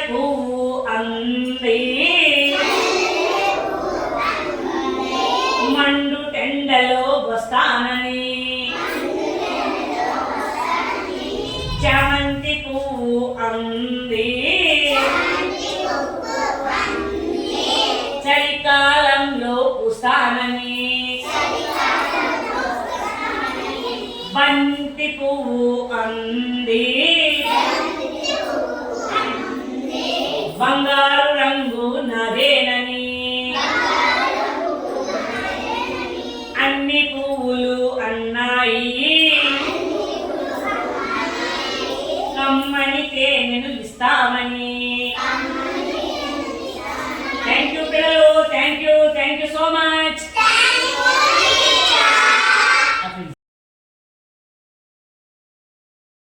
పువ్వు అంది మండు టెండలో వస్తానని చామంతి పువ్వు అంది చలికాలంలో పూస్తానని బంతి పువ్వు అంది బంగారు రంగు నాదేనని అన్ని పువ్వులు అన్నాయి కమ్మని తేనెను ఇస్తామని. థ్యాంక్ యూ పిల్లలు, థ్యాంక్ యూ సో మచ్.